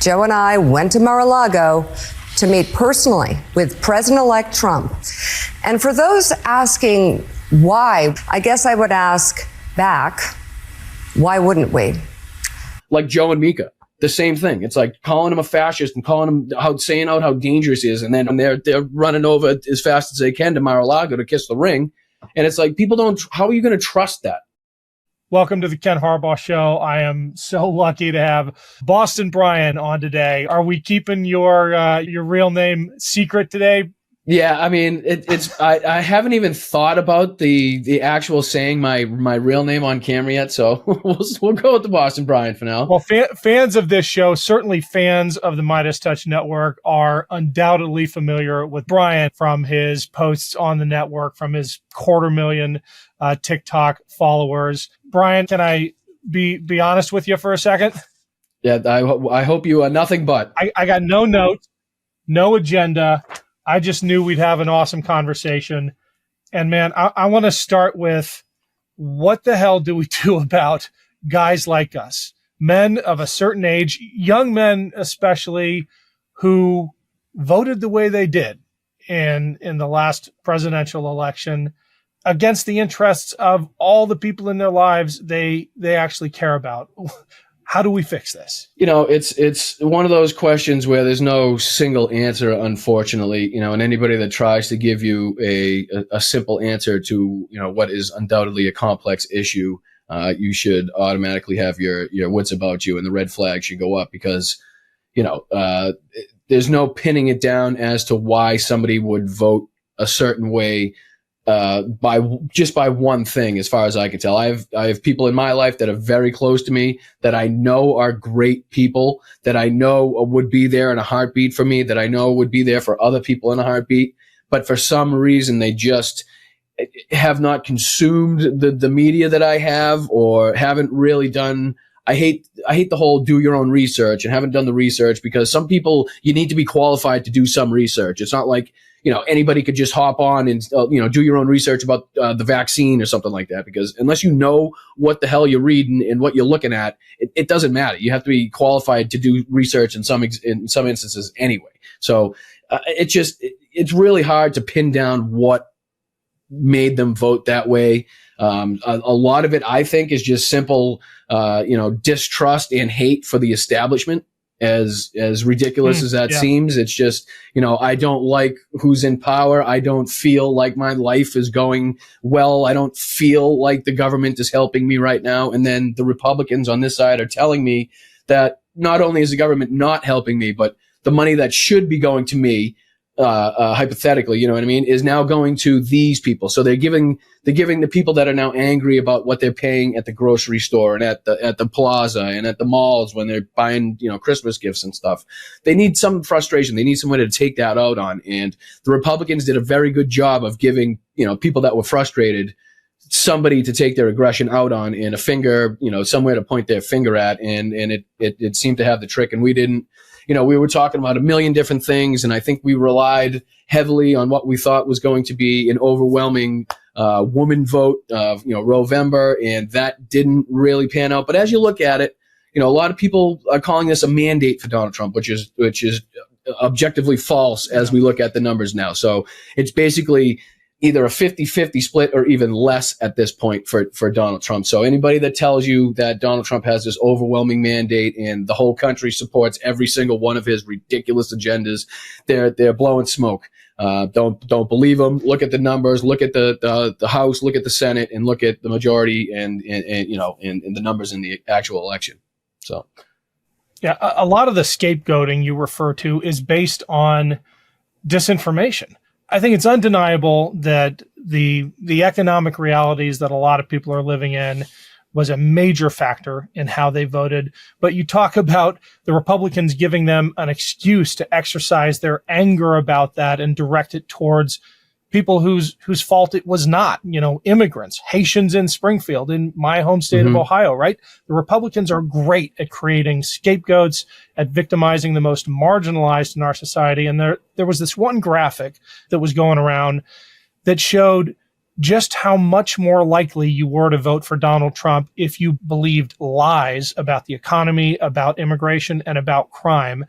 Joe and I went to Mar-a-Lago to meet personally with President-elect Trump. And for those asking why, I guess I would ask back, why wouldn't we? Like Joe and Mika, the same thing. It's like calling him a fascist and calling him out, saying out how dangerous he is. And then they're running over as fast as they can to Mar-a-Lago to kiss the ring. And it's like, how are you going to trust that? Welcome to the Ken Harbaugh Show. I am so lucky to have Boston Brian on today. Are we keeping your real name secret today? Yeah, I mean, I haven't even thought about the actual saying my real name on camera yet, so we'll go with the Boston Brian for now. Well, fans of this show, certainly fans of the MeidasTouch network, are undoubtedly familiar with Brian from his posts on the network, from his 250,000 TikTok followers. Brian, can I be honest with you for a second? Yeah, I hope you are nothing but. I got no notes, no agenda. I just knew we'd have an awesome conversation. And man, I want to start with, what the hell do we do about guys like us, men of a certain age, young men especially, who voted the way they did in the last presidential election against the interests of all the people in their lives they actually care about? How do we fix this? You know, it's one of those questions where there's no single answer, unfortunately, and anybody that tries to give you a simple answer to, what is undoubtedly a complex issue, you should automatically have your wits about you and the red flag should go up, because, there's no pinning it down as to why somebody would vote a certain way by one thing, as far as I can tell. I have people in my life that are very close to me, that I know are great people, that I know would be there in a heartbeat for me, that I know would be there for other people in a heartbeat. But for some reason, they just have not consumed the media that I have, or haven't really done. I hate the whole do your own research, and haven't done the research, because some people, you need to be qualified to do some research. It's not like, anybody could just hop on and, do your own research about the vaccine or something like that, because unless you know what the hell you're reading and what you're looking at, it doesn't matter. You have to be qualified to do research in some instances anyway. So it's really hard to pin down what made them vote that way. A lot of it, I think, is just simple, distrust and hate for the establishment. As ridiculous as that seems, it's just, I don't like who's in power. I don't feel like my life is going well. I don't feel like the government is helping me right now. And then the Republicans on this side are telling me that not only is the government not helping me, but the money that should be going to me, hypothetically, you know what I mean, is now going to these people. So they're giving the people that are now angry about what they're paying at the grocery store and at the plaza and at the malls when they're buying, Christmas gifts and stuff. They need some frustration. They need someone to take that out on. And the Republicans did a very good job of giving, people that were frustrated somebody to take their aggression out on, and a finger, somewhere to point their finger at. And it seemed to have the trick, and we didn't. We were talking about a million different things, and I think we relied heavily on what we thought was going to be an overwhelming woman vote, Rovember, and that didn't really pan out. But as you look at it, a lot of people are calling this a mandate for Donald Trump, which is objectively false as we look at the numbers now. So it's basically either a 50-50 split or even less at this point for Donald Trump. So anybody that tells you that Donald Trump has this overwhelming mandate and the whole country supports every single one of his ridiculous agendas, they're blowing smoke. Don't believe them. Look at the numbers. Look at the House. Look at the Senate, and look at the majority and the numbers in the actual election. So, yeah, a lot of the scapegoating you refer to is based on disinformation. I think it's undeniable that the economic realities that a lot of people are living in was a major factor in how they voted. But you talk about the Republicans giving them an excuse to exercise their anger about that and direct it towards people whose fault it was not, immigrants, Haitians in Springfield, in my home state of Ohio, right? The Republicans are great at creating scapegoats, at victimizing the most marginalized in our society. And there was this one graphic that was going around that showed just how much more likely you were to vote for Donald Trump if you believed lies about the economy, about immigration, and about crime.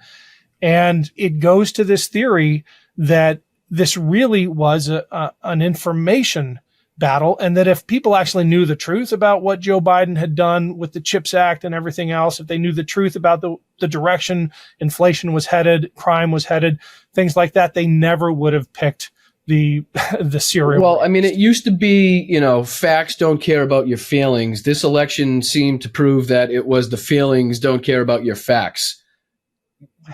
And it goes to this theory that this really was an information battle, and that if people actually knew the truth about what Joe Biden had done with the CHIPS Act and everything else, if they knew the truth about the direction inflation was headed, crime was headed, things like that, they never would have picked the serial. Well, I mean, it used to be, facts don't care about your feelings. This election seemed to prove that it was the feelings don't care about your facts.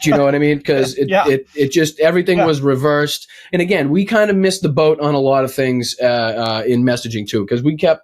Do you know what I mean? Because it just, everything was reversed. And again, we kind of missed the boat on a lot of things in messaging too, because we kept,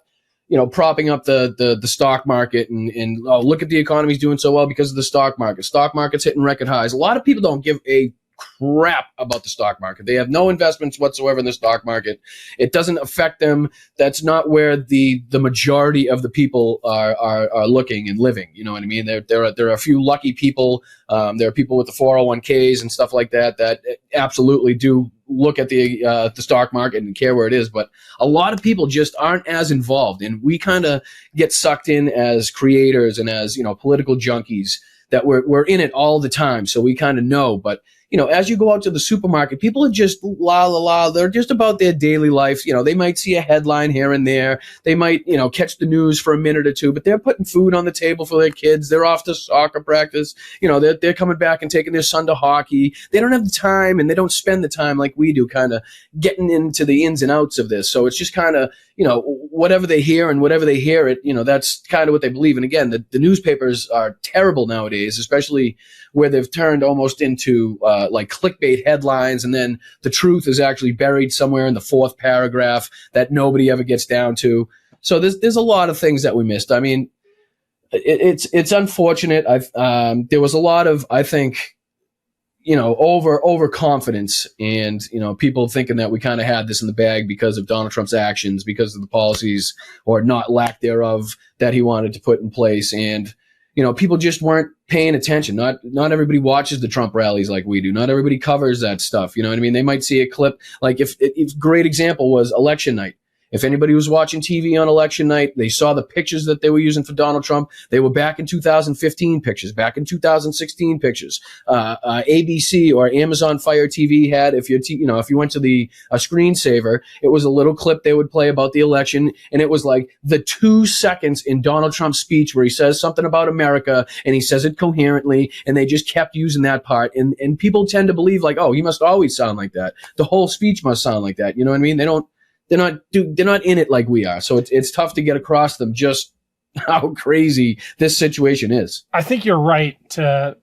propping up the stock market and look at the economy's doing so well because of the stock market. Stock market's hitting record highs. A lot of people don't give a crap about the stock market. They have no investments whatsoever in the stock market. It doesn't affect them. That's not where the majority of the people are looking and living. You know what I mean? There are a few lucky people. There are people with the 401ks and stuff like that absolutely do look at the stock market and care where it is. But a lot of people just aren't as involved, and we kind of get sucked in as creators and as political junkies that we're in it all the time. So we kind of know, but as you go out to the supermarket, people are just they're just about their daily life. They might see a headline here and there. They might, catch the news for a minute or two, but they're putting food on the table for their kids. They're off to soccer practice. They're coming back and taking their son to hockey. They don't have the time, and they don't spend the time like we do, kind of getting into the ins and outs of this. So it's just kind of, whatever they hear and whatever they hear it, that's kind of what they believe. And again, the newspapers are terrible nowadays, especially where they've turned almost into like clickbait headlines, and then the truth is actually buried somewhere in the fourth paragraph that nobody ever gets down to. So there's a lot of things that we missed. I mean, it's unfortunate. There was a lot of, I think, overconfidence, and people thinking that we kind of had this in the bag because of Donald Trump's actions, because of the policies or not lack thereof that he wanted to put in place. And people just weren't paying attention. Not everybody watches the Trump rallies like we do. Not everybody covers that stuff. You know what I mean? They might see a clip. Like if great example was election night. If anybody was watching TV on election night, they saw the pictures that they were using for Donald Trump. They were back in 2015 pictures, back in 2016 pictures. ABC or Amazon Fire TV had, if you went to a screensaver, it was a little clip they would play about the election, and it was like the 2 seconds in Donald Trump's speech where he says something about America and he says it coherently, and they just kept using that part. And people tend to believe like, oh, he must always sound like that. The whole speech must sound like that. You know what I mean? They're not in it like we are. So it's tough to get across them just how crazy this situation is. I think you're right to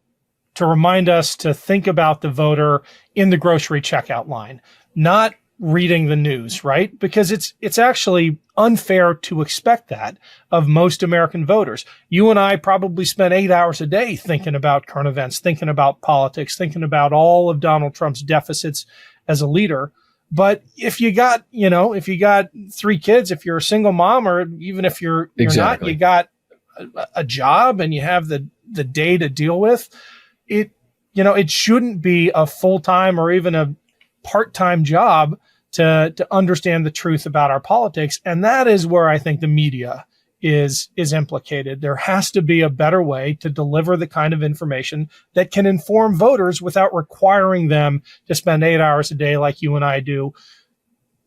remind us to think about the voter in the grocery checkout line, not reading the news, right? Because it's actually unfair to expect that of most American voters. You and I probably spend 8 hours a day thinking about current events, thinking about politics, thinking about all of Donald Trump's deficits as a leader. But if you got 3 kids, if you're a single mom, or even if you're not, you got a job and you have the day to deal with it. It shouldn't be a full-time or even a part-time job to understand the truth about our politics. And that is where I think the media is implicated. There has to be a better way to deliver the kind of information that can inform voters without requiring them to spend 8 hours a day like you and I do,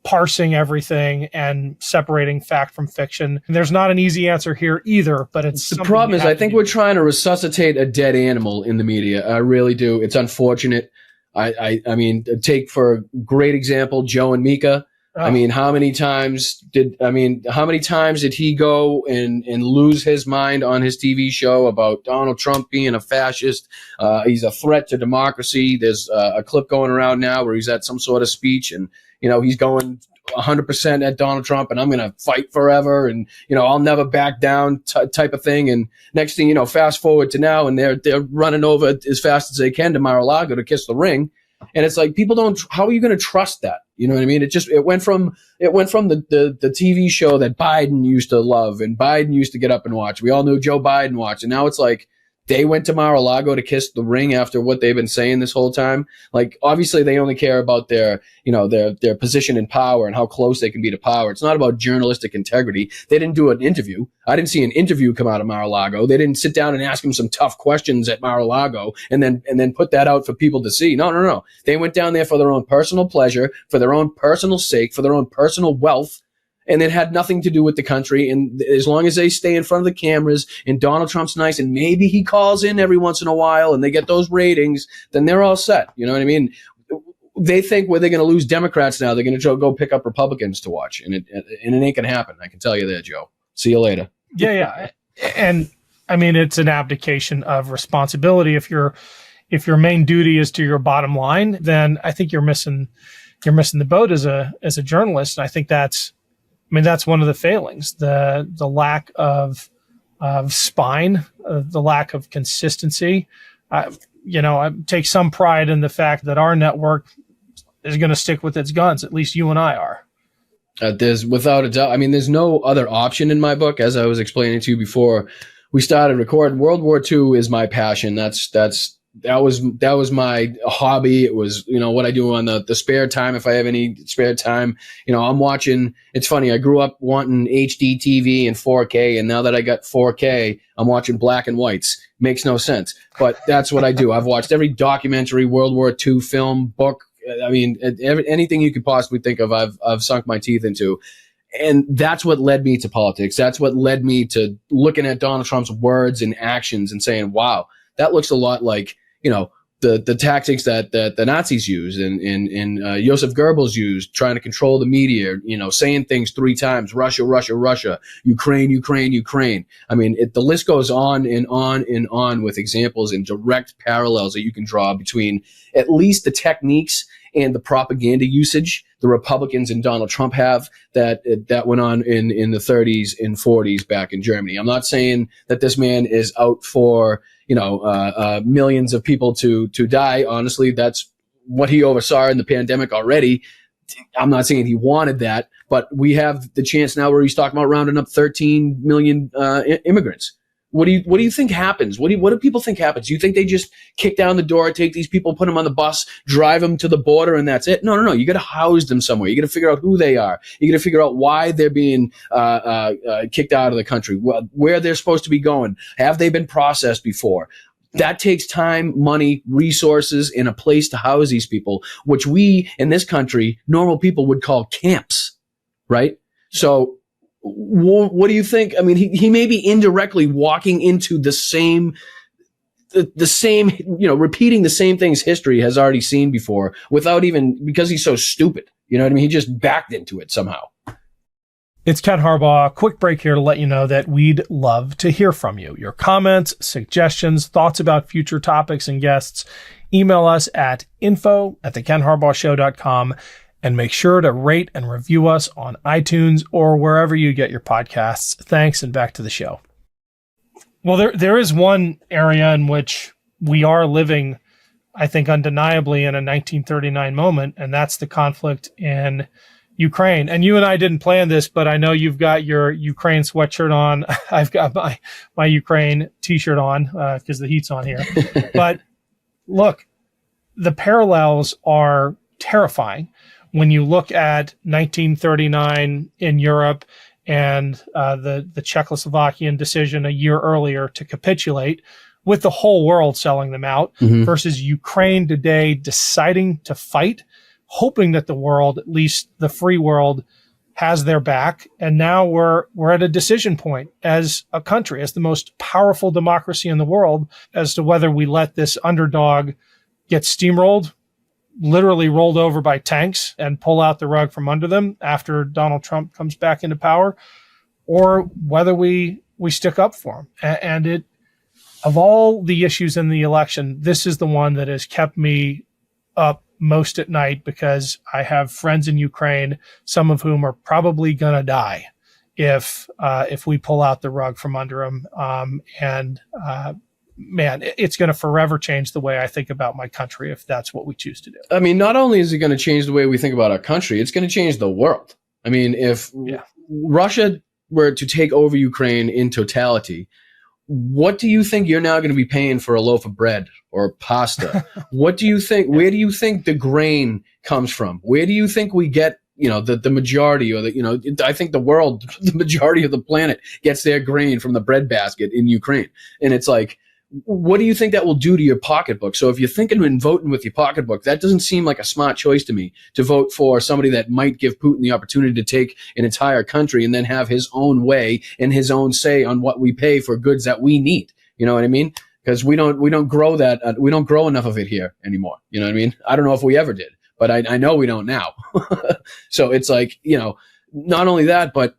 parsing everything and separating fact from fiction. And there's not an easy answer here either, but it's the problem is I think we're trying to resuscitate a dead animal in the media. I really do. It's unfortunate. I mean, take for a great example, Joe and Mika. I mean, how many times did he go and lose his mind on his TV show about Donald Trump being a fascist? He's a threat to democracy. There's a clip going around now where he's at some sort of speech, and he's going 100% at Donald Trump, and I'm going to fight forever, and I'll never back down type of thing. And next thing fast forward to now, and they're running over as fast as they can to Mar-a-Lago to kiss the ring. And it's like, people don't, how are you going to trust that? You know what I mean? It went from the TV show that Biden used to love and Biden used to get up and watch. We all knew Joe Biden watched. And now it's like they went to Mar-a-Lago to kiss the ring after what they've been saying this whole time. Like, obviously they only care about their position in power and how close they can be to power. It's not about journalistic integrity. They didn't do an interview. I didn't see an interview come out of Mar-a-Lago. They didn't sit down and ask him some tough questions at Mar-a-Lago and then put that out for people to see. No. They went down there for their own personal pleasure, for their own personal sake, for their own personal wealth. And it had nothing to do with the country. And as long as they stay in front of the cameras and Donald Trump's nice and maybe he calls in every once in a while and they get those ratings, then they're all set. You know what I mean? They think where they're going to lose Democrats now, they're going to go pick up Republicans to watch. And it ain't going to happen. I can tell you that, Joe. See you later. Yeah. And I mean, it's an abdication of responsibility. If your main duty is to your bottom line, then I think you're missing the boat as a journalist. And I think that's one of the failings, the lack of spine, the lack of consistency. I take some pride in the fact that our network is going to stick with its guns. At least you and I are. There's without a doubt. I mean, there's no other option in my book, as I was explaining to you before we started recording. World War II is my passion. That was my hobby. It was, what I do on the spare time. If I have any spare time, I'm watching. It's funny. I grew up wanting HD TV and 4K. And now that I got 4K, I'm watching black and whites. Makes no sense, but that's what I do. I've watched every documentary, World War II film, book. I mean, anything you could possibly think of, I've sunk my teeth into. And that's what led me to politics. That's what led me to looking at Donald Trump's words and actions and saying, wow, that looks a lot like, the tactics that the Nazis used and Joseph Goebbels used, trying to control the media, saying things 3 times, Russia, Russia, Russia, Ukraine, Ukraine, Ukraine. I mean, the list goes on and on and on with examples and direct parallels that you can draw between at least the techniques and the propaganda usage the Republicans and Donald Trump have that went on in the 30s and 40s back in Germany. I'm not saying that this man is out for millions of people to die. Honestly, that's what he oversaw in the pandemic already. I'm not saying he wanted that, but we have the chance now where he's talking about rounding up 13 million immigrants. What do you think happens? What do people think happens? Do you think they just kick down the door, take these people, put them on the bus, drive them to the border, and that's it? No. You got to house them somewhere. You got to figure out who they are. You got to figure out why they're being kicked out of the country, where they're supposed to be going. Have they been processed before? That takes time, money, resources, and a place to house these people, which we in this country, normal people would call camps, right? So what do you think? I mean, he may be indirectly walking into the same, repeating the same things history has already seen before without even, because he's so stupid. You know what I mean? He just backed into it somehow. It's Ken Harbaugh. Quick break here to let you know that we'd love to hear from you. Your comments, suggestions, thoughts about future topics and guests. Email us at info@thekenharbaughshow.com. And make sure to rate and review us on iTunes or wherever you get your podcasts. Thanks, and back to the show. Well, there is one area in which we are living, I think, undeniably in a 1939 moment, and that's the conflict in Ukraine. And you and I didn't plan this, but I know you've got your Ukraine sweatshirt on. I've got my Ukraine t-shirt on because the heat's on here. But look, the parallels are terrifying. When you look at 1939 in Europe and the Czechoslovakian decision a year earlier to capitulate, with the whole world selling them out, versus Ukraine today deciding to fight, hoping that the world, at least the free world, has their back. And now we're at a decision point as a country, as the most powerful democracy in the world, as to whether we let this underdog get steamrolled, literally rolled over by tanks, and pull out the rug from under them after Donald Trump comes back into power, or whether we stick up for him. And it, of all the issues in the election, this is the one that has kept me up most at night, because I have friends in Ukraine, some of whom are probably going to die if we pull out the rug from under them. Man, it's going to forever change the way I think about my country if that's what we choose to do. I mean, not only is it going to change the way we think about our country, it's going to change the world. I mean, if Russia were to take over Ukraine in totality, what do you think you're now going to be paying for a loaf of bread or pasta? What do you think, where do you think the grain comes from? Where do you think we get, the majority, or I think the majority of the planet gets their grain from the breadbasket in Ukraine. And it's like, what do you think that will do to your pocketbook? So if you're thinking and voting with your pocketbook, that doesn't seem like a smart choice to me, to vote for somebody that might give Putin the opportunity to take an entire country and then have his own way and his own say on what we pay for goods that we need. You know what I mean? Because we don't grow that. We don't grow enough of it here anymore. You know what I mean? I don't know if we ever did, but I know we don't now. So it's like, not only that, but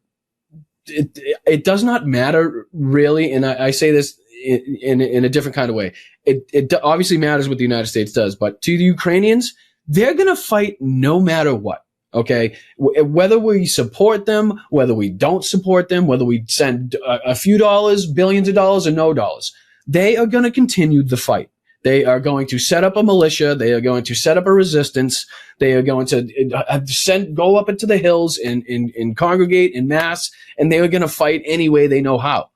it does not matter really. And I say this in a different kind of way. It obviously matters what the United States does, but to the Ukrainians, they're going to fight no matter what. Okay. Whether we support them, whether we don't support them, whether we send a few dollars, billions of dollars, or no dollars, they are going to continue the fight. They are going to set up a militia. They are going to set up a resistance. They are going to go up into the hills and congregate in mass, and they are going to fight any way they know how.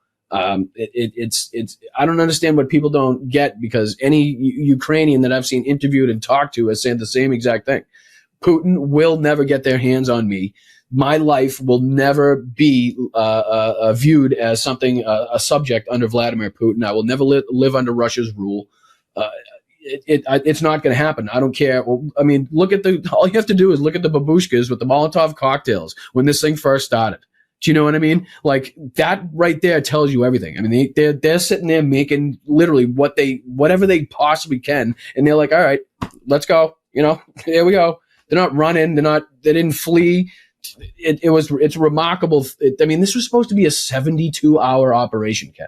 It's I don't understand what people don't get, because any Ukrainian that I've seen interviewed and talked to has said the same exact thing. Putin will never get their hands on me. My life will never be viewed as something, a subject under Vladimir Putin. I will never live under Russia's rule. It's not going to happen. I don't care. Well, I mean, all you have to do is look at the babushkas with the Molotov cocktails when this thing first started. Do you know what I mean? Like, that right there tells you everything. I mean, they're sitting there making literally whatever they possibly can. And they're like, all right, let's go. Here we go. They're not running. They didn't flee. It's remarkable. I mean, this was supposed to be a 72-hour operation, Ken.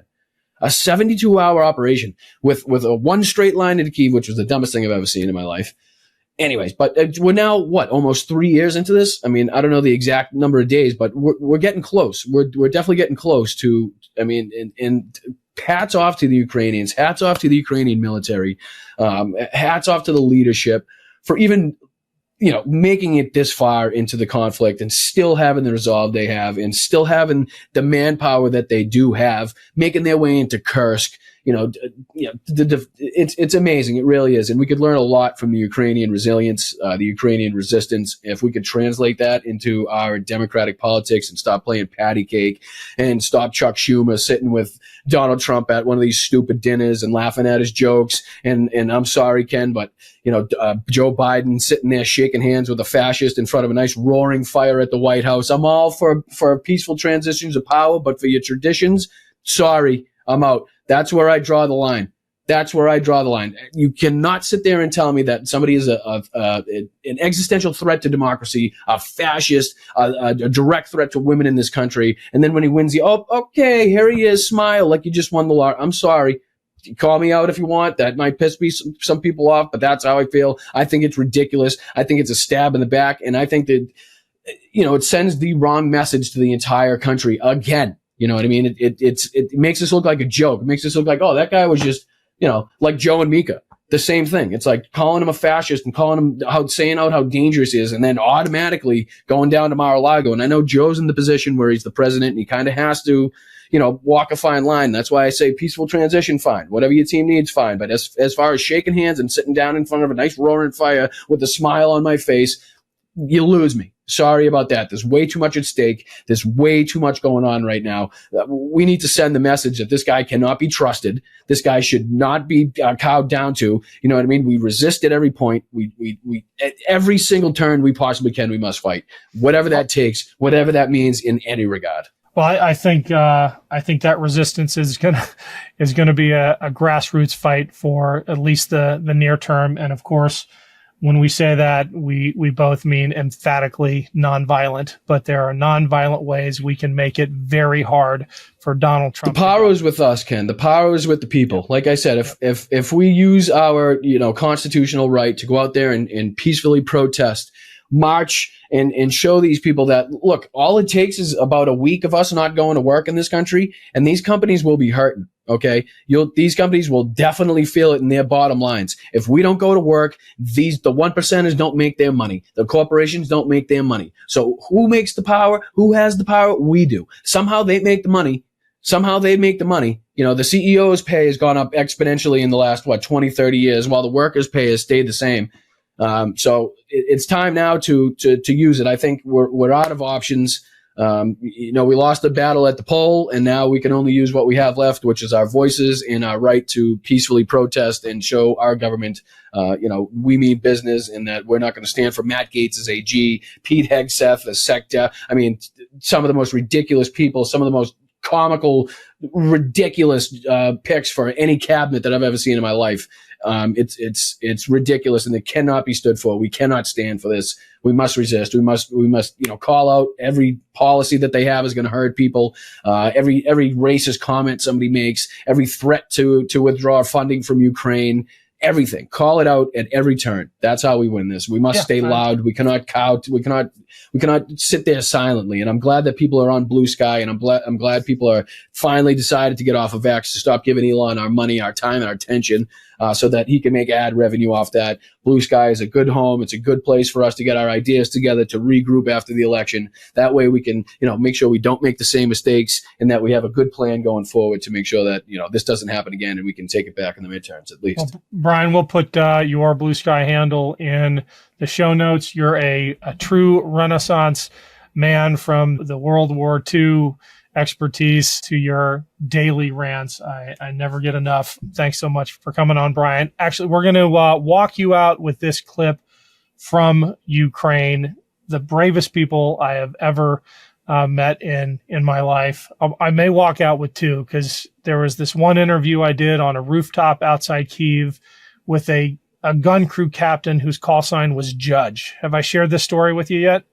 A 72-hour operation with a one straight line into Kyiv, which was the dumbest thing I've ever seen in my life. Anyways, but we're now, almost 3 years into this? I mean, I don't know the exact number of days, but we're getting close. We're definitely getting close to, I mean, and hats off to the Ukrainians, hats off to the Ukrainian military, hats off to the leadership for even, making it this far into the conflict and still having the resolve they have and still having the manpower that they do have, making their way into Kursk. It's amazing. It really is. And we could learn a lot from the Ukrainian resilience, the Ukrainian resistance, if we could translate that into our democratic politics and stop playing patty cake and stop Chuck Schumer sitting with Donald Trump at one of these stupid dinners and laughing at his jokes. And I'm sorry, Ken, but Joe Biden sitting there shaking hands with a fascist in front of a nice roaring fire at the White House. I'm all for peaceful transitions of power, but for your traditions, sorry, I'm out. That's where I draw the line. That's where I draw the line. You cannot sit there and tell me that somebody is an existential threat to democracy, a fascist, a direct threat to women in this country. And then when he wins okay, here he is, smile like you just won the lottery. I'm sorry. Call me out if you want. That might piss some people off, but that's how I feel. I think it's ridiculous. I think it's a stab in the back. And I think that, it sends the wrong message to the entire country again. You know what I mean? It makes us look like a joke. It makes us look like, that guy was just, like Joe and Mika. The same thing. It's like calling him a fascist and saying out how dangerous he is, and then automatically going down to Mar-a-Lago. And I know Joe's in the position where he's the president and he kind of has to, walk a fine line. That's why I say peaceful transition, fine. Whatever your team needs, fine. But as far as shaking hands and sitting down in front of a nice roaring fire with a smile on my face, you lose me. Sorry about that. There's way too much at stake. There's way too much going on right now. We need to send the message that this guy cannot be trusted. This guy should not be cowed down to. You know what I mean? We resist at every point. We at every single turn we possibly can, we must fight. Whatever that takes, whatever that means in any regard. Well, I think that resistance is gonna be a grassroots fight for at least the near term. And of course, when we say that, we both mean emphatically nonviolent, but there are nonviolent ways we can make it very hard for Donald Trump. The power is with us, Ken. The power is with the people. Like I said, if we use our constitutional right to go out there and peacefully protest, march, and show these people that, look, all it takes is about a week of us not going to work in this country, and these companies will be hurting. Okay. These companies will definitely feel it in their bottom lines. If we don't go to work, the 1%ers don't make their money. The corporations don't make their money. So who makes the power? Who has the power? We do. Somehow they make the money. The CEO's pay has gone up exponentially in the last, 20, 30 years, while the workers' pay has stayed the same. So it's time now to use it. I think we're out of options. We lost the battle at the poll, and now we can only use what we have left, which is our voices and our right to peacefully protest and show our government, we mean business, and that we're not going to stand for Matt Gaetz as AG, Pete Hegseth as SecDef. I mean, some of the most ridiculous people, some of the most comical, ridiculous picks for any cabinet that I've ever seen in my life. It's ridiculous, and it cannot be stood for. We cannot stand for this. We must resist. We must call out every policy that they have is going to hurt people. Every racist comment somebody makes, every threat to withdraw funding from Ukraine. Everything. Call it out at every turn. That's how we win this. We must stay loud. We cannot we cannot sit there silently. And I'm glad that people are on Bluesky, and I'm glad people are finally decided to get off of X, to stop giving Elon our money, our time, and our attention, so that he can make ad revenue off that. Bluesky is a good home. It's a good place for us to get our ideas together, to regroup after the election. That way we can, make sure we don't make the same mistakes, and that we have a good plan going forward to make sure that, this doesn't happen again, and we can take it back in the midterms at least. Well, Brian, we'll put your Bluesky handle in the show notes. You're a true Renaissance man, from the World War II expertise to your daily rants. I never get enough. Thanks so much for coming on, Brian. Actually, we're going to walk you out with this clip from Ukraine, the bravest people I have ever met in my life. I may walk out with two, because there was this one interview I did on a rooftop outside Kyiv with a gun crew captain whose call sign was Judge. Have I shared this story with you yet?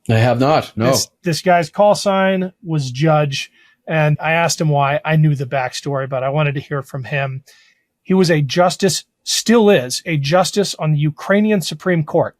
I have not. No. This guy's call sign was Judge, and I asked him why. I knew the backstory, but I wanted to hear from him. He was a justice, still is a justice on the Ukrainian Supreme Court.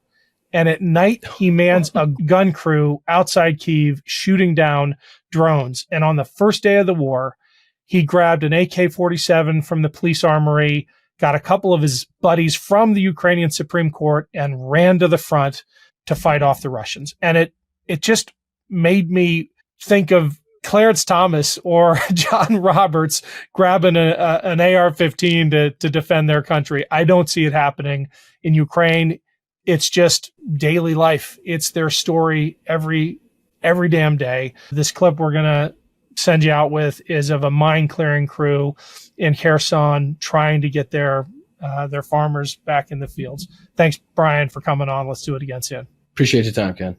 And at night, he mans a gun crew outside Kyiv shooting down drones. And on the first day of the war, he grabbed an AK-47 from the police armory, got a couple of his buddies from the Ukrainian Supreme Court, and ran to the front to fight off the Russians. And it just made me think of Clarence Thomas or John Roberts grabbing an AR-15 to defend their country. I don't see it happening in Ukraine. It's just daily life. It's their story every damn day. This clip we're going to send you out with is of a mine clearing crew in Kherson trying to get their farmers back in the fields. Thanks, Brian, for coming on. Let's do it again soon. Appreciate your time, Ken.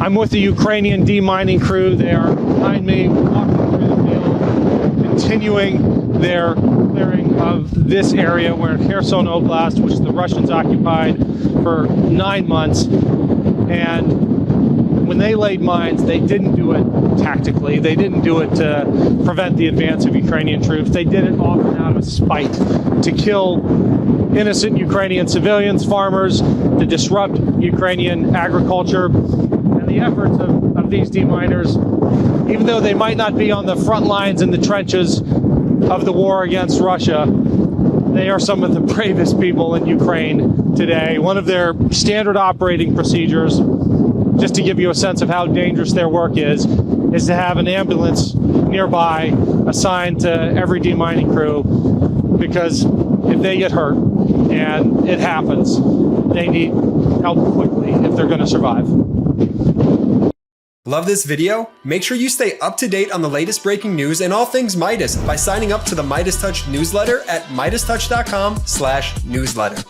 I'm with the Ukrainian demining crew. They are behind me, walking through the field, continuing their clearing of this area where Kherson Oblast, which the Russians occupied for 9 months. And when they laid mines, they didn't do it tactically. They didn't do it to prevent the advance of Ukrainian troops. They did it often out of spite, to kill innocent Ukrainian civilians, farmers, to disrupt Ukrainian agriculture. And the efforts of these deminers, even though they might not be on the front lines in the trenches of the war against Russia, they are some of the bravest people in Ukraine today. One of their standard operating procedures, just to give you a sense of how dangerous their work is to have an ambulance nearby assigned to every demining crew, because if they get hurt, and it happens, they need help quickly if they're going to survive. Love this video? Make sure you stay up to date on the latest breaking news and all things Meidas by signing up to the MeidasTouch newsletter at MeidasTouch.com/newsletter.